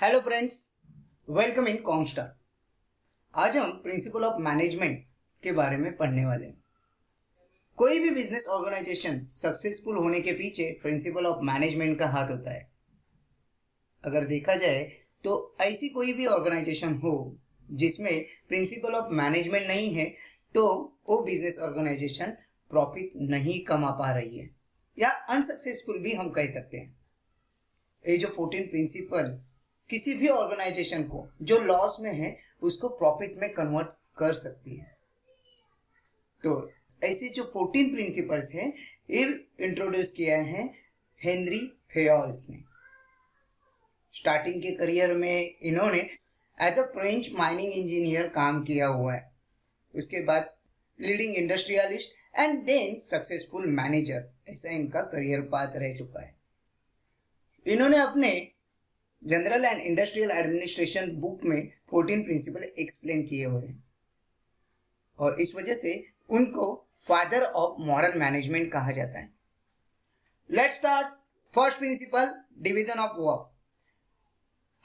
Hello friends, welcome in Comstar. आज हम principle of management के बारे में पढ़ने वाले हैं। कोई भी बिजनेस ऑर्गेनाइजेशन सक्सेसफुल होने के पीछे प्रिंसिपल ऑफ मैनेजमेंट का हाथ होता है। अगर देखा जाए तो ऐसी कोई भी ऑर्गेनाइजेशन हो जिसमें प्रिंसिपल ऑफ मैनेजमेंट नहीं है तो वो बिजनेस ऑर्गेनाइजेशन प्रॉफिट नहीं कमा पा रही है या अनसक्सेसफुल भी हम कह सकते हैं। ये जो 14 प्रिंसिपल किसी भी ऑर्गेनाइजेशन को जो लॉस में है उसको प्रॉफिट में कन्वर्ट कर सकती है। तो ऐसे जो 14 प्रिंसिपल्स हैं ये इंट्रोड्यूस किया है हेनरी फेयोल्स ने। स्टार्टिंग के करियर में इन्होंने as a French mining engineer काम किया हुआ है, उसके बाद leading industrialist and then successful manager, ऐसा इनका करियर पाथ रह चुका है। इन्होंने अपने general and industrial administration book में 14 प्रिंसिपल एक्सप्लेन किए हुए हैं और इस वजह से उनको फादर ऑफ मॉडर्न मैनेजमेंट कहा जाता है। Let's start. First principle, division of work.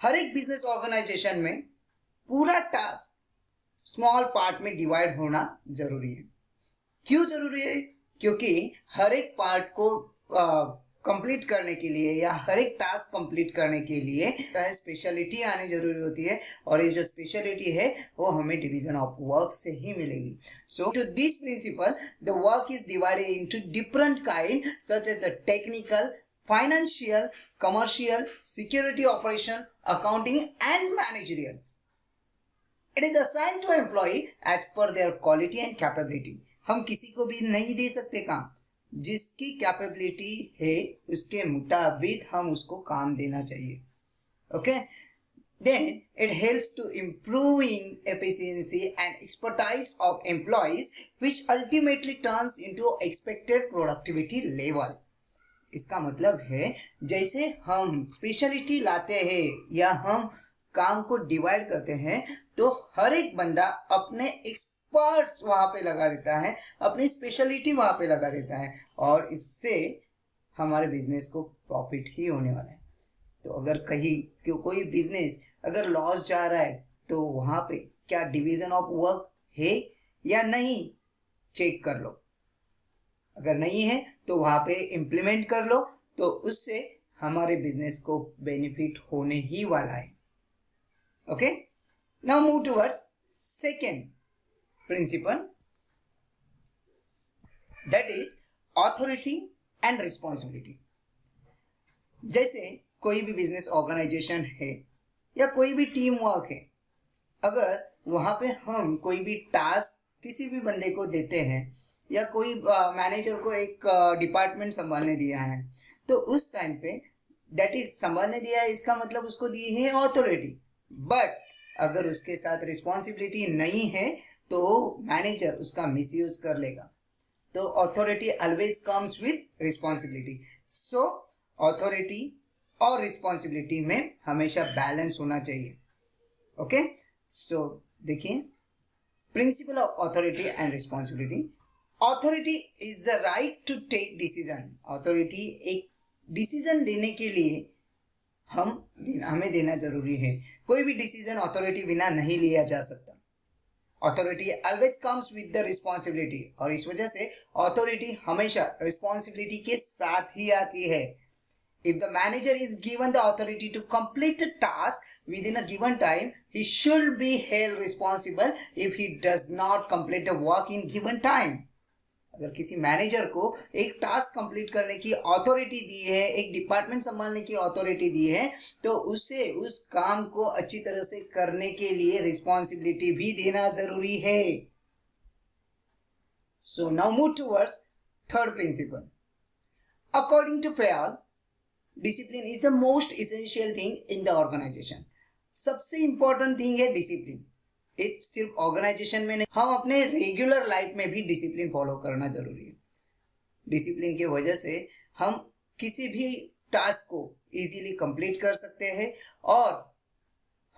हर एक बिजनेस ऑर्गेनाइजेशन में पूरा टास्क स्मॉल पार्ट में डिवाइड होना जरूरी है। क्यों जरूरी है? क्योंकि हर एक पार्ट को कंप्लीट करने के लिए या हर एक टास्क कंप्लीट करने के लिए स्पेशलिटी आनी जरूरी होती है और ये जो स्पेशलिटी है वो हमें डिवीजन ऑफ वर्क से ही मिलेगी। So to this principle the work is divided into different kind such as a technical, financial, commercial, security operation, accounting and managerial. It is assigned to employ as per their quality and capability. हम किसी को भी नहीं दे सकते काम, जिसकी capability है उसके मुताबिक हम उसको काम देना चाहिए। Okay, then it helps to improving efficiency and expertise of employees which ultimately turns into expected productivity level. इसका मतलब है जैसे हम स्पेशलिटी लाते हैं या हम काम को डिवाइड करते हैं तो हर एक बंदा अपने एक्सपर्ट्स वहां पे लगा देता है, अपनी स्पेशलिटी वहां पे लगा देता है और इससे हमारे बिजनेस को प्रॉफिट ही होने वाला है। तो अगर कहीं कोई बिजनेस अगर लॉस जा रहा है तो वहां पे क्या डिवीजन ऑफ वर्क है या नहीं, चेक कर लो। अगर नहीं है तो वहां पे इम्प्लीमेंट कर लो, तो उससे हमारे बिजनेस को बेनिफिट होने ही वाला है। Okay, now move towards second principle, that is authority and responsibility। जैसे कोई भी बिजनेस ऑर्गेनाइजेशन है या कोई भी टीम वर्क है, अगर वहां पे हम कोई भी टास्क किसी भी बंदे को देते हैं या कोई मैनेजर को एक डिपार्टमेंट संभालने दिया है तो उस टाइम पे दैट इज संभालने दिया है, इसका मतलब उसको दी है ऑथोरिटी। बट अगर उसके साथ रिस्पॉन्सिबिलिटी नहीं है तो मैनेजर उसका मिसयूज कर लेगा। तो authority always comes with responsibility. So authority और रिस्पॉन्सिबिलिटी में हमेशा बैलेंस होना चाहिए। ओके, सो देखिए principle of authority and responsibility. Authority is the right to take decision. Authority एक डिसीजन लेने के लिए हमें देना जरूरी है। कोई भी डिसीजन ऑथोरिटी बिना नहीं लिया जा सकता। Authority always comes with the responsibility और इस वजह से ऑथोरिटी हमेशा रिस्पॉन्सिबिलिटी के साथ ही आती है। If the manager is given the authority to complete a task within a given time, he should be held responsible if he does not complete the work in given time. अगर किसी manager को एक task complete करने की authority दी है, एक department संभालने की अथॉरिटी दी है, तो उसे उस काम को अच्छी तरह से करने के लिए रिस्पॉन्सिबिलिटी भी देना जरूरी है। So now move towards third principle. According to Fayol, discipline is the most essential thing in the organisation. सबसे इंपॉर्टेंट थिंग है डिसिप्लिन। एक सिर्फ ऑर्गेनाइजेशन में नहीं, हम अपने रेगुलर लाइफ में भी डिसिप्लिन फॉलो करना जरूरी है। डिसिप्लिन की वजह से हम किसी भी टास्क को इजीली कंप्लीट कर सकते हैं और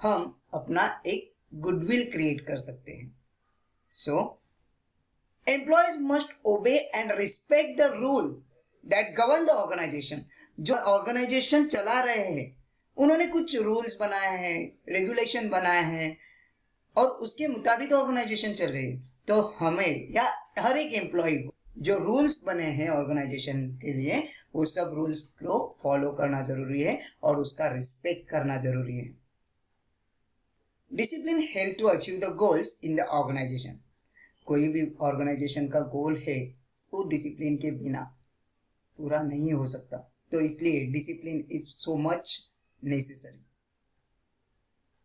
हम अपना एक गुडविल क्रिएट कर सकते हैं। So employees must obey and respect the rule that govern the organisation. जो ऑर्गेनाइजेशन चला रहे हैं उन्होंने कुछ रूल्स बनाए हैं, रेगुलेशन बनाए हैं और उसके मुताबिक ऑर्गेनाइजेशन चल रही है। तो हमें या हर एक एम्प्लॉय को जो रूल्स बने हैं ऑर्गेनाइजेशन के लिए, वो सब रूल्स को फॉलो करना जरूरी है और उसका रिस्पेक्ट करना जरूरी है। Discipline help to achieve the goals in the organisation. कोई भी ऑर्गेनाइजेशन का गोल है वो डिसिप्लिन के बिना पूरा नहीं हो सकता, तो इसलिए discipline is so much necessary.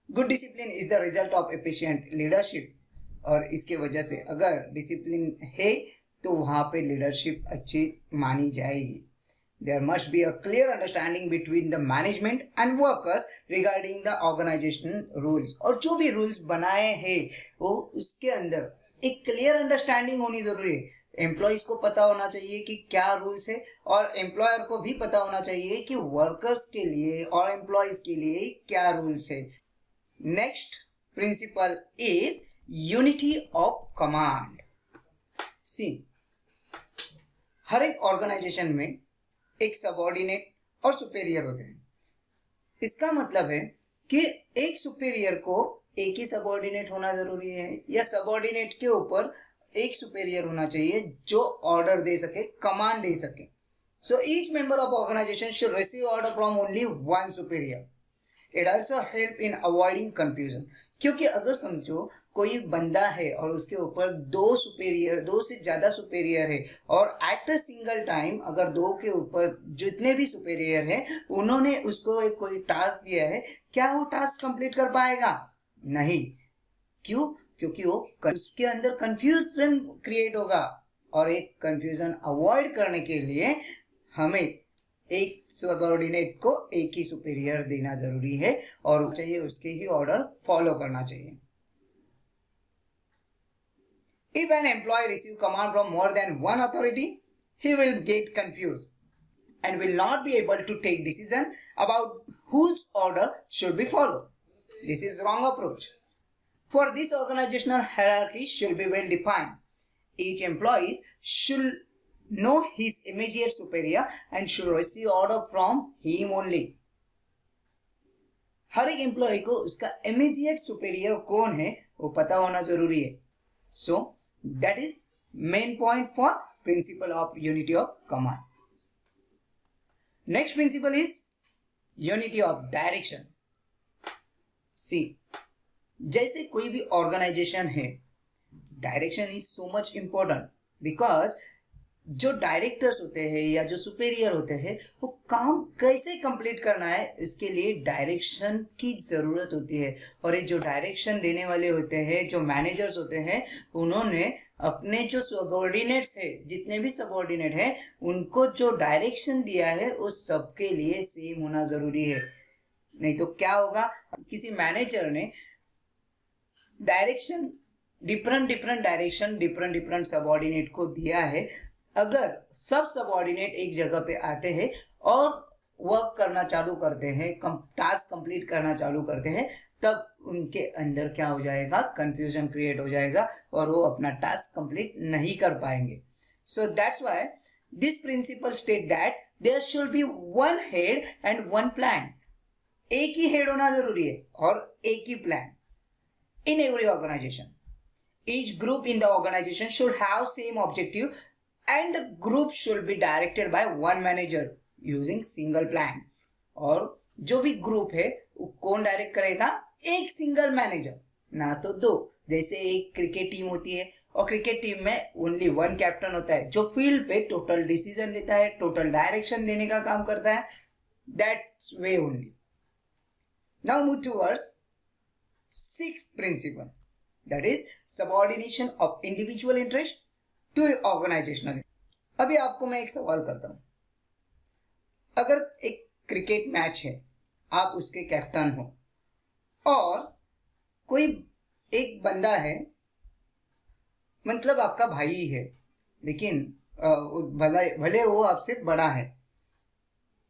Good discipline is the result of efficient leadership, और इसके वजह से अगर डिसिप्लिन है तो वहाँ पे लीडरशिप अच्छी मानी जाएगी। There must be a clear understanding between the management and workers regarding the organization rules। और जो भी रूल्स बनाए हैं वो उसके अंदर एक क्लियर अंडरस्टैंडिंग होनी जरूरी है। एम्प्लॉयज को पता होना चाहिए कि क्या रूल्स है और एम्प्लॉयर को भी पता होना चाहिए कि वर्कर्स के लिए और एम्प्लॉयज के लिए क्या रूल्स है। Next principle is unity of command. See, हर एक ऑर्गेनाइजेशन में एक सबऑर्डिनेट और सुपेरियर होते हैं। इसका मतलब है कि एक सुपेरियर को एक ही सबऑर्डिनेट होना जरूरी है या सबऑर्डिनेट के ऊपर एक सुपेरियर होना चाहिए जो ऑर्डर दे सके, कमांड दे सके। So each member of organisation should receive order from only one superior. It also help in avoiding confusion, क्योंकि अगर समझो कोई बंदा है और उसके ऊपर दो से ज्यादा सुपेरियर है और एट अ सिंगल टाइम अगर दो के ऊपर जितने भी सुपेरियर है उन्होंने उसको एक कोई टास्क दिया है, क्या वो टास्क कंप्लीट कर पाएगा? नहीं। क्यों? क्योंकि वो उसके अंदर कंफ्यूजन क्रिएट होगा, और एक कंफ्यूजन अवॉइड करने के लिए हमें एक सबऑर्डिनेट को एक ही सुपेरियर देना जरूरी है और चाहिए उसके ही ऑर्डर फॉलो करना चाहिए। If an employee receives command from more than one authority, he will get confused and will not be able to take decision about whose order should be followed. This is wrong approach. For this, organizational hierarchy should be well defined. Each employee should know his immediate superior and should receive order from him only. हर एक employ को उसका immediate superior कौन है वो पता होना जरूरी है। So that is main point for principle of unity of command. Next principle is unity of direction. See, जैसे कोई भी ऑर्गेनाइजेशन है, direction is so much important because जो डायरेक्टर्स होते हैं या जो सुपेरियर होते हैं वो काम कैसे कंप्लीट करना है इसके लिए डायरेक्शन की ज़रूरत होती है। और ये जो डायरेक्शन देने वाले होते हैं, जो मैनेजर्स होते हैं, उन्होंने अपने जो सबऑर्डिनेट्स है, जितने भी सबऑर्डिनेट हैं, उनको जो डायरेक्शन दिया है वो सबके लिए सेम होना ज़रूरी है। नहीं तो क्या होगा, किसी मैनेजर ने डायरेक्शन डिफरेंट सबऑर्डिनेट को दिया है, अगर सब सबऑर्डिनेट एक जगह पे आते हैं और वर्क करना चालू करते हैं, टास्क कंप्लीट करना चालू करते हैं, तब उनके अंदर क्या हो जाएगा, कंफ्यूजन क्रिएट हो जाएगा और वो अपना टास्क कंप्लीट नहीं कर पाएंगे। So that's why this principle state that there should be one head and one plan. एक ही हेड होना जरूरी है और एक ही plan in every organisation. Each group in the organisation should have same objective and the group should be directed by one manager using single plan। और जो भी ग्रुप है वो कौन डायरेक्ट करेगा? एक सिंगल मैनेजर, ना तो दो। जैसे एक क्रिकेट टीम होती है और क्रिकेट टीम में ओनली वन कैप्टन होता है जो फील्ड पे टोटल डिसीजन लेता है, टोटल डायरेक्शन देने का काम करता है। That's way only. Now move towards sixth principle, that is subordination of individual interest to organisational. अभी आपको मैं एक सवाल करता हूं, अगर एक क्रिकेट मैच है, आप उसके कैप्टन हो और कोई एक बंदा है, मतलब आपका भाई है, लेकिन भले वो आपसे बड़ा है,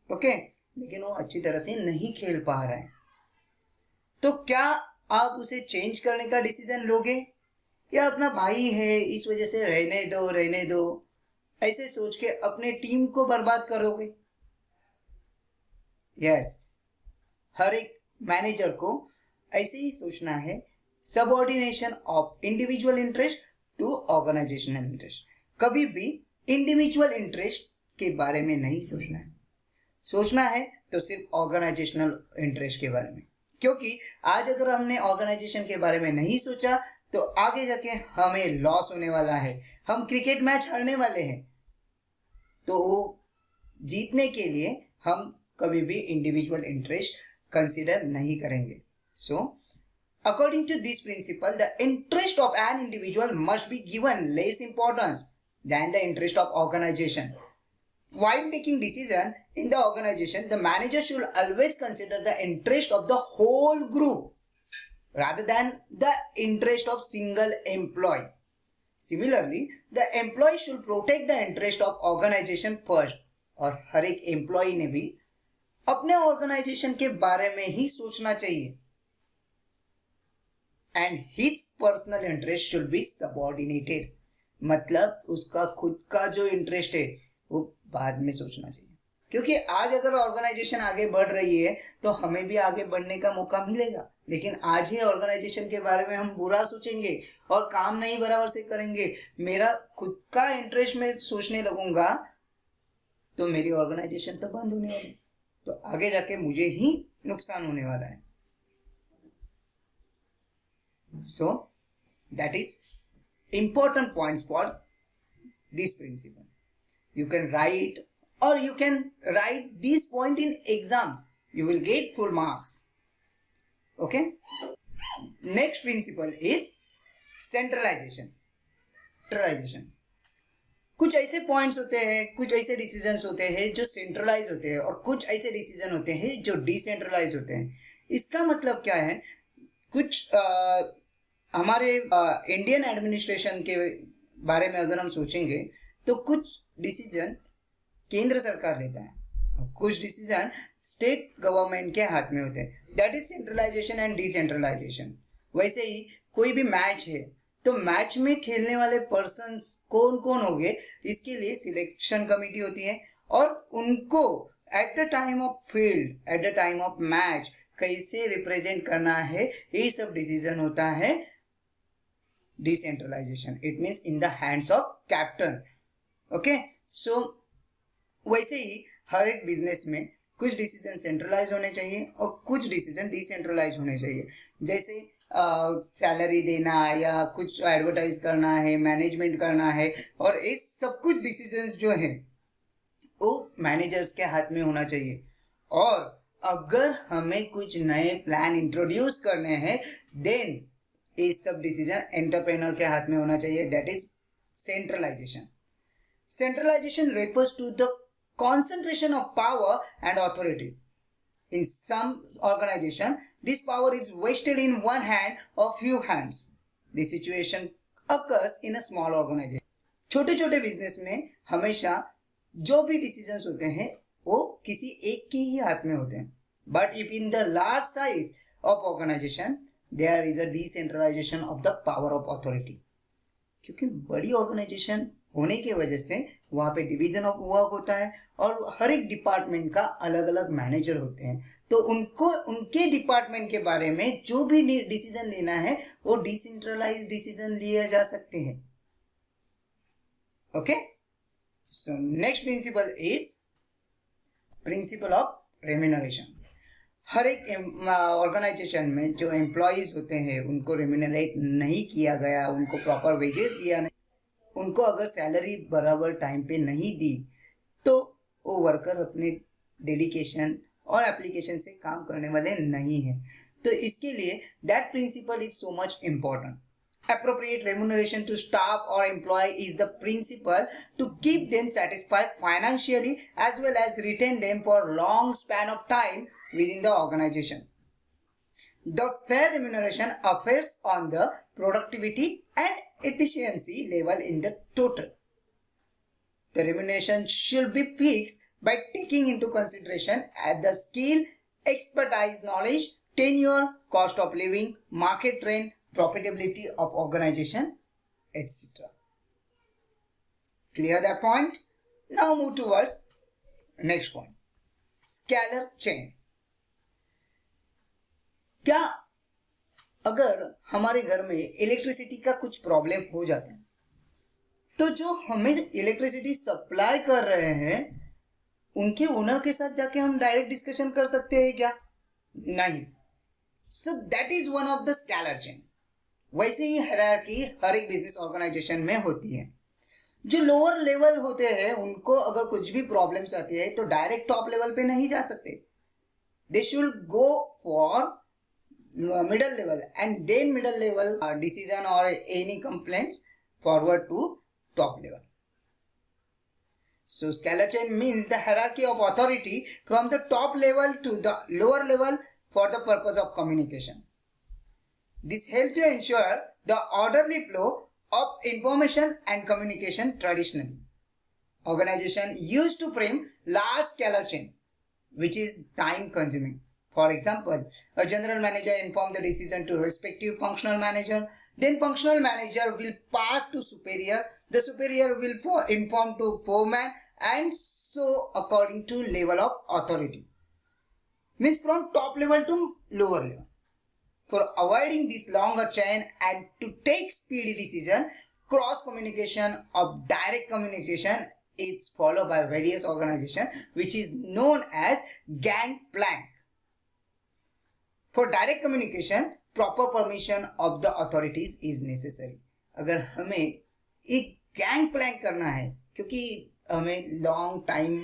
ओके, लेकिन वो अच्छी तरह से नहीं खेल पा रहा है, तो क्या आप उसे चेंज करने का डिसीजन लोगे या अपना भाई है इस वजह से रहने दो ऐसे सोच के अपने टीम को बर्बाद करोगे? यस, हर एक मैनेजर को ऐसे ही सोचना है, subordination of individual interest to organisational interest. कभी भी इंडिविजुअल इंटरेस्ट के बारे में नहीं सोचना है, सोचना है तो सिर्फ ऑर्गेनाइजेशनल इंटरेस्ट के बारे में। क्योंकि आज अगर हमने ऑर्गेनाइजेशन के बारे में नहीं सोचा तो आगे जाके हमें लॉस होने वाला है, हम क्रिकेट मैच हारने वाले हैं। तो जीतने के लिए हम कभी भी इंडिविजुअल इंटरेस्ट कंसीडर नहीं करेंगे। So according to this principle, the interest of an individual must be given less importance than the interest of organisation. While taking decision in the organization, the manager should always consider the interest of the whole group rather than the interest of single employee. Similarly, the employee should protect the interest of organization first. और हर एक employ ने भी अपने organisation के बारे में ही सोचना चाहिए, and his personal interest should be subordinated. मतलब उसका खुद का जो इंटरेस्ट है वो बाद में सोचना चाहिए। क्योंकि आज अगर ऑर्गेनाइजेशन आगे बढ़ रही है तो हमें भी आगे बढ़ने का मौका मिलेगा, लेकिन आज ही ऑर्गेनाइजेशन के बारे में हम बुरा सोचेंगे और काम नहीं बराबर से करेंगे, मेरा खुद का इंटरेस्ट में सोचने लगूंगा तो मेरी ऑर्गेनाइजेशन तो बंद होने वाली, तो आगे जाके मुझे ही नुकसान होने वाला है। So that is important points for this principle. You can write or you can write this point in exams. You will get full marks. Okay. Next principle is centralization. Centralization. कुछ ऐसे पॉइंट्स होते हैं, कुछ ऐसे decisions होते हैं जो centralise होते हैं और कुछ ऐसे डिसीजन होते हैं जो डिसेंट्रलाइज होते हैं। इसका मतलब क्या है, कुछ हमारे इंडियन एडमिनिस्ट्रेशन के बारे में अगर हम सोचेंगे तो कुछ डिसीजन केंद्र सरकार लेता है, कुछ डिसीजन स्टेट गवर्नमेंट के हाथ में होते हैं। That is centralisation and decentralisation. वैसे ही कोई भी मैच है तो मैच में खेलने वाले पर्सन्स कौन कौन होंगे, इसके लिए सिलेक्शन कमेटी होती है और उनको at the time of field, at the time of match कैसे रिप्रेजेंट करना है, ये सब डिसीजन होता है decentralisation. It means in the hands of captain. Okay, so वैसे ही हर एक बिजनेस में कुछ डिसीजन सेंट्रलाइज होने चाहिए और कुछ डिसीजन डिसेंट्रलाइज होने चाहिए। जैसे सैलरी देना या कुछ एडवर्टाइज करना है, मैनेजमेंट करना है, और ये सब कुछ डिसीजंस जो हैं वो मैनेजर्स के हाथ में होना चाहिए। और अगर हमें कुछ नए प्लान इंट्रोड्यूस करने हैं देन ये सब डिसीजन एंटरप्रेन्योर के हाथ में होना चाहिए। That is centralisation. Centralization refers to the concentration of power and authorities. In some organization, this power is vested in one hand or few hands. This situation occurs in a small organization. छोटे छोटे business में हमेशा जो भी decisions होते हैं वो किसी एक के ही हाथ में होते हैं, but if in the large size of organisation there is a decentralisation of the power of authority. क्योंकि बड़ी ऑर्गेनाइजेशन होने की वजह से वहाँ पे डिवीजन ऑफ वर्क होता है और हर एक डिपार्टमेंट का अलग अलग मैनेजर होते हैं, तो उनको उनके डिपार्टमेंट के बारे में जो भी डिसीजन लेना है वो डिसेंट्रलाइज डिसीजन लिए जा सकते हैं। Okay, so next principle is principle of remuneration. हर एक ऑर्गेनाइजेशन में जो एम्प्लॉयज होते हैं उनको रेम्यूनरेट नहीं किया गया, उनको प्रॉपर वेजेस दिया नहीं, उनको अगर सैलरी बराबर टाइम पे नहीं दी तो वो वर्कर अपने डेडिकेशन और एप्लीकेशन से काम करने वाले नहीं हैं। तो इसके लिए that principle is so much important. Appropriate remuneration to staff or employee is the principle to keep them satisfied financially as well as retain them for long span of time within the organization. The fair remuneration affects on the productivity and efficiency level in the total. The remuneration should be fixed by taking into consideration the skill, expertise, knowledge, tenure, cost of living, market trend, profitability of organization, etc. Clear that point? Now move towards next point. Scalar chain. क्या अगर हमारे घर में electricity का कुछ problem हो जाता है तो जो हमें इलेक्ट्रिसिटी सप्लाई कर रहे हैं उनके ओनर के साथ जाके हम डायरेक्ट डिस्कशन कर सकते हैं क्या? नहीं. सो that is one of the scalar chain. वैसे ही हायरार्की हर एक बिजनेस ऑर्गेनाइजेशन में होती है. जो लोअर लेवल होते हैं उनको अगर कुछ भी प्रॉब्लम्स आती है तो डायरेक्ट टॉप लेवल पे नहीं जा सकते. They should go for middle level and then middle level decision or any complaints forward to top level. So scalar chain means the hierarchy of authority from the top level to the lower level for the purpose of communication. This helps to ensure the orderly flow of information and communication. Traditionally, organization used to frame large scalar chain which is time consuming. For example, a general manager informs the decision to respective functional manager. Then functional manager will pass to superior. The superior will inform to foreman and so according to level of authority. Means from top level to lower level. For avoiding this longer chain and to take speedy decision, cross communication or direct communication is followed by various organizations which is known as gangplank. For direct communication, proper permission of the authorities is necessary. अगर हमें एक gang plan करना है क्योंकि हमें long time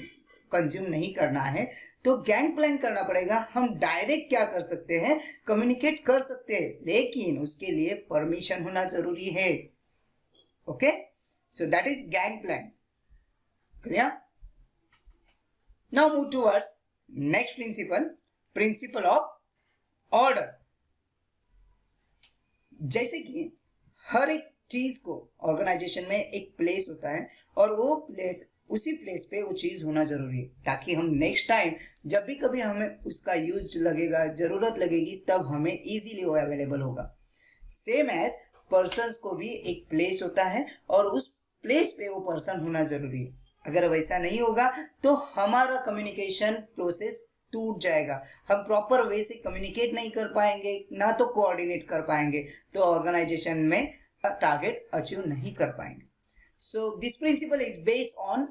consume नहीं करना है तो गैंग प्लान करना पड़ेगा. हम डायरेक्ट क्या कर सकते हैं, कम्युनिकेट कर सकते हैं, लेकिन उसके लिए परमिशन होना जरूरी है. Okay, so that is gang plan. Clear? Now move towards next principle, principle of order. जैसे कि हर एक चीज को ऑर्गेनाइजेशन में एक प्लेस होता है और वो प्लेस, उसी प्लेस पे वो चीज होना जरूरी है ताकि हम नेक्स्ट टाइम जब भी कभी हमें उसका यूज लगेगा, जरूरत लगेगी, तब हमें इजीली वो अवेलेबल होगा. सेम एज पर्सन्स को भी एक प्लेस होता है और उस प्लेस पे वो पर्सन होना जरूरी है. अगर वैसा नहीं होगा तो हमारा कम्युनिकेशन प्रोसेस टूट जाएगा. हम प्रॉपर वे से कम्युनिकेट नहीं कर पाएंगे, ना तो कोऑर्डिनेट कर पाएंगे, तो ऑर्गेनाइजेशन में टारगेट अचीव नहीं कर पाएंगे. So this principle is based on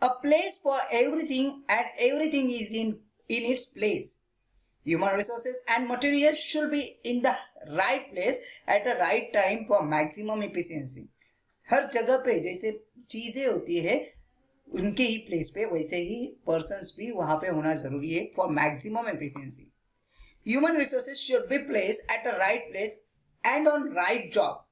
a place for everything and everything is in its place. Human resources and materials should be in the right place at the right time for maximum efficiency. हर जगह पे जैसे चीजें होती है उनके ही place पे वैसे ही persons भी वहां पे होना जरूरी है for maximum efficiency. Human resources should be placed at a right place and on right job.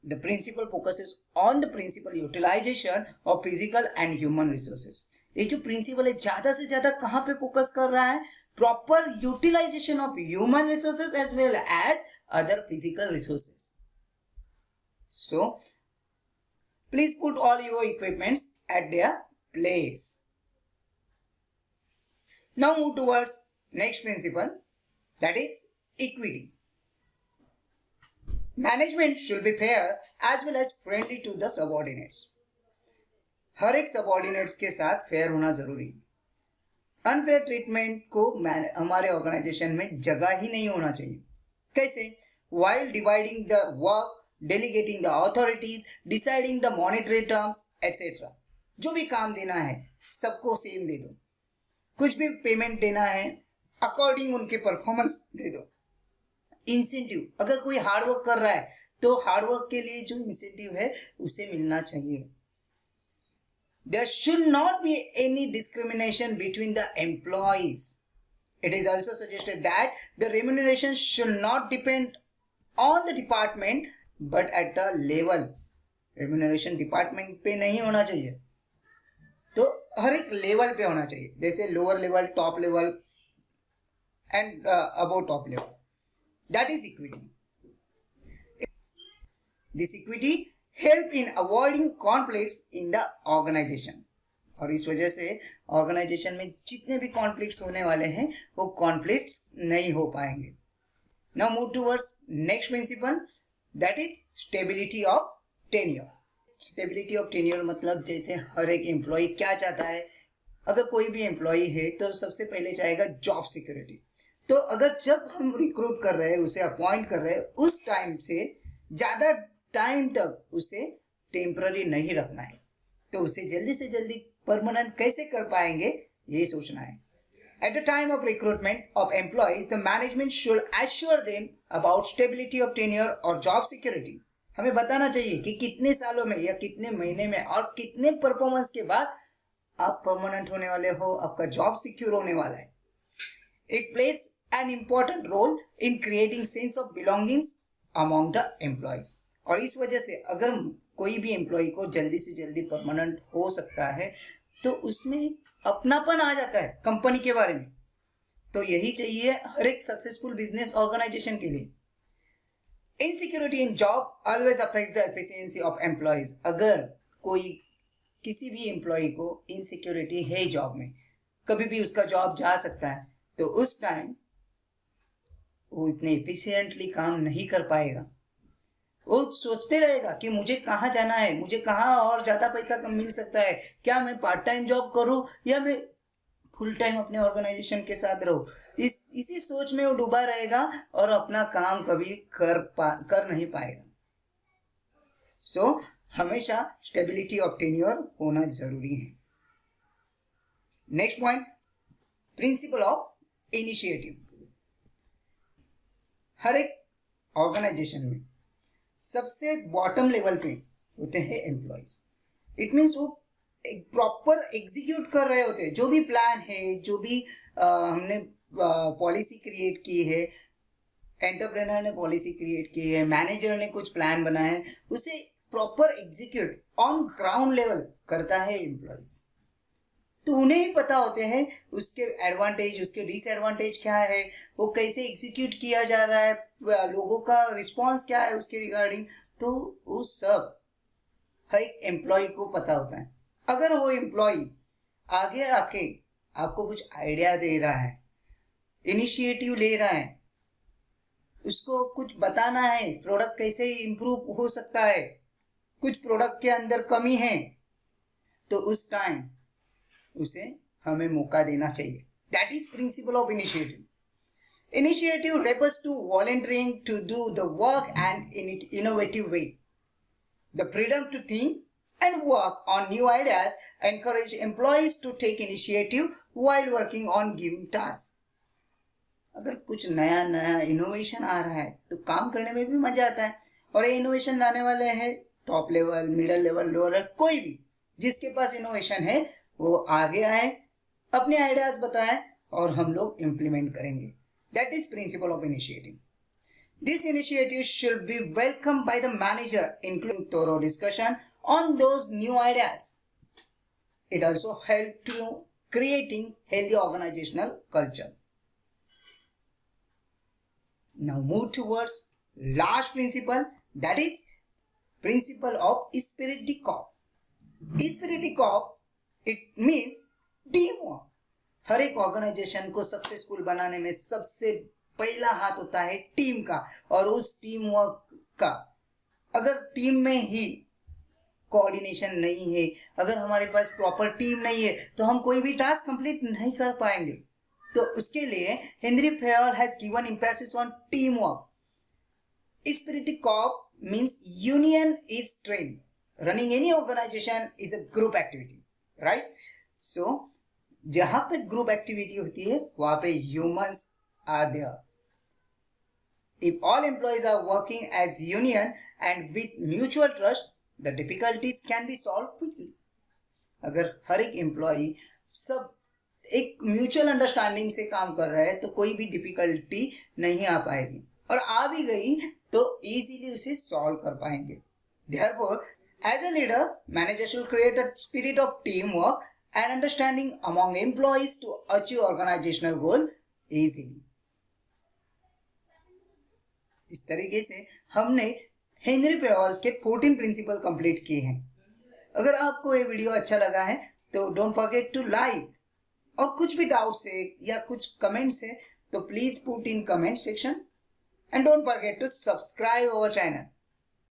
The principle focuses on the principle utilisation of physical and human resources. ये जो प्रिंसिपल है ज्यादा से ज्यादा कहाँ पे फोकस कर रहा है? Proper utilisation of human resources as well as other physical resources. So please put all your equipments at their place. Now move towards next principle, that is equity. Management should be fair as well as friendly to the subordinates. हर एक subordinates के साथ fair होना जरूरी. Unfair treatment को हमारे organisation में जगह ही नहीं होना चाहिए. कैसे? While dividing the work, delegating the authorities, deciding the monetary terms, etc. जो भी काम देना है सबको सेम दे दो. कुछ भी पेमेंट देना है अकॉर्डिंग उनके परफॉर्मेंस दे दो. इंसेंटिव, अगर कोई हार्ड वर्क कर रहा है तो हार्ड वर्क के लिए जो इंसेंटिव है उसे मिलना चाहिए. There should not be any discrimination between the employees. It is also suggested that the remuneration should not depend on the department but at the level. remuneration department पे नहीं होना चाहिए, तो हर एक लेवल पे होना चाहिए. जैसे lower level, top level and above top level. That is equity. This equity help in avoiding conflicts in the organisation. और इस वजह से ऑर्गेनाइजेशन में जितने भी कॉन्फ्लिक्ट्स होने वाले हैं वो कॉन्फ्लिक्ट्स नहीं हो पाएंगे. Now move towards next principle, that is stability of tenure. Stability of tenure मतलब जैसे हर एक एम्प्लॉय क्या चाहता है. अगर कोई भी एम्प्लॉय है तो सबसे पहले चाहेगा जॉब सिक्योरिटी. तो अगर जब हम रिक्रूट कर रहे हैं, उसे अपॉइंट कर रहे हैं, उस टाइम से ज़्यादा टाइम तक उसे टेम्पररी नहीं रखना है। तो उसे जल्दी से जल्दी परमानेंट कैसे कर पाएंगे, ये सोचना है। At the time of recruitment of employees, the management should assure them about stability of tenure or job security. हमें बताना चाहिए कि कितने सालों में या कितने महीने में और कितने परफॉर्मेंस के बाद आप परमानेंट होने वाले हो, आपका जॉब सिक्योर होने वाला है। It plays an important role in creating sense of belongings among the employees. और इस वजह से अगर कोई भी एम्प्लॉय को जल्दी से जल्दी परमानेंट हो सकता है तो उसमें अपनापन आ जाता है कंपनी के बारे में। तो यही चाहिए हर एक सक्सेसफुल बिजनेस ऑर्गेनाइजेशन के लिए। Insecurity in job always affects the efficiency of employees. अगर कोई किसी भी एम्प्लॉय को इनसिक्योरिटी है जॉब में, कभी भी उसका जॉब जा सकता है, तो उस टाइम वो इतने एफिशिएंटली काम नहीं कर पाएगा। वो सोचते रहेगा कि मुझे कहाँ जाना है, मुझे कहाँ और ज़्यादा पैसा कम मिल सकता है, क्या मैं पार्ट टाइम जॉब करूँ या मैं फुल टाइम अपने ऑर्गेनाइजेशन के साथ रहूँ। इसी सोच में वो डूबा रहेगा और अपना काम कभी कर नहीं पाएगा। सो हमेशा स्टेबिलिटी ऑफ टेन्योर होना जरूरी है। Next point, principle of initiative. हर एक ऑर्गेनाइजेशन में सबसे बॉटम लेवल पे होते हैं एम्प्लॉयज। इट मीन्स वो एक प्रॉपर एग्जीक्यूट कर रहे होते हैं। जो भी प्लान है, जो भी हमने पॉलिसी क्रिएट की है, एंटरप्रेन्योर ने पॉलिसी क्रिएट की है, मैनेजर ने कुछ प्लान बनाया है, उसे proper execute on ground level करता है एम्प्लॉयज। तो उन्हें ही पता होते हैं उसके एडवांटेज, उसके डिसएडवांटेज क्या है, वो कैसे एग्जीक्यूट किया जा रहा है, लोगों का रिस्पांस क्या है उसके रिगार्डिंग। तो वो सब हर एक एम्प्लॉय को पता होता है। अगर वो एम्प्लॉय आगे आके आपको कुछ आइडिया दे रहा है, इनिशिएटिव ले रहा है, उसको कुछ बताना है, प्रोडक्ट कैसे इम्प्रूव हो सकता है, कुछ प्रोडक्ट के अंदर कमी है, तो उस टाइम उसे हमें मौका देना चाहिए। That is principle of initiative. Initiative refers to volunteering to do the work and in an innovative way. The freedom to think and work on new ideas encourage employees to take initiative while working on given tasks. अगर कुछ नया नया innovation आ रहा है तो काम करने में भी मजा आता है। और ये इनोवेशन लाने वाले हैं top level, middle level, lower, कोई भी जिसके पास इनोवेशन है वो आगे आए, अपने आइडियाज बताएं और हम लोग इम्प्लीमेंट करेंगे। That is principle of initiative. This initiative should be welcomed by the manager, including thorough discussion on those new ideas. It also helps to creating healthy organizational culture. Now move towards last principle, that is principle of esprit de corps. Esprit de corps, it means teamwork. हर एक organisation को successful बनाने में सबसे पहला हाथ होता है team का। और उस टीम वर्क का, अगर टीम में ही कोऑर्डिनेशन नहीं है, अगर हमारे पास प्रॉपर टीम नहीं है, तो हम कोई भी टास्क कंप्लीट नहीं कर पाएंगे। तो उसके लिए Henry Fayol has given emphasis on team work. Spirit de corps means union is strength. Running any organization is a group activity, right? So जहां पे ग्रुप एक्टिविटी होती है वहां पे humans are there. If all employees are working as union and with mutual trust, the difficulties can be solve quickly. अगर हर एक employ सब एक म्यूचुअल अंडरस्टैंडिंग से काम कर रहा है तो कोई भी डिफिकल्टी नहीं आ पाएगी, और आ भी गई तो इजीली उसे सॉल्व कर पाएंगे। Therefore as a leader, manager should create a spirit of team work and understanding among employees to achieve organizational goal easily. इस तरीके से हमने हेनरी फेयल के 14 प्रिंसिपल कंप्लीट किए हैं। अगर आपको ये वीडियो अच्छा लगा है तो डोंट फॉरगेट टू लाइक, और कुछ भी डाउट्स है या कुछ कमेंट्स है तो please put in comment section, and don't forget to subscribe our channel.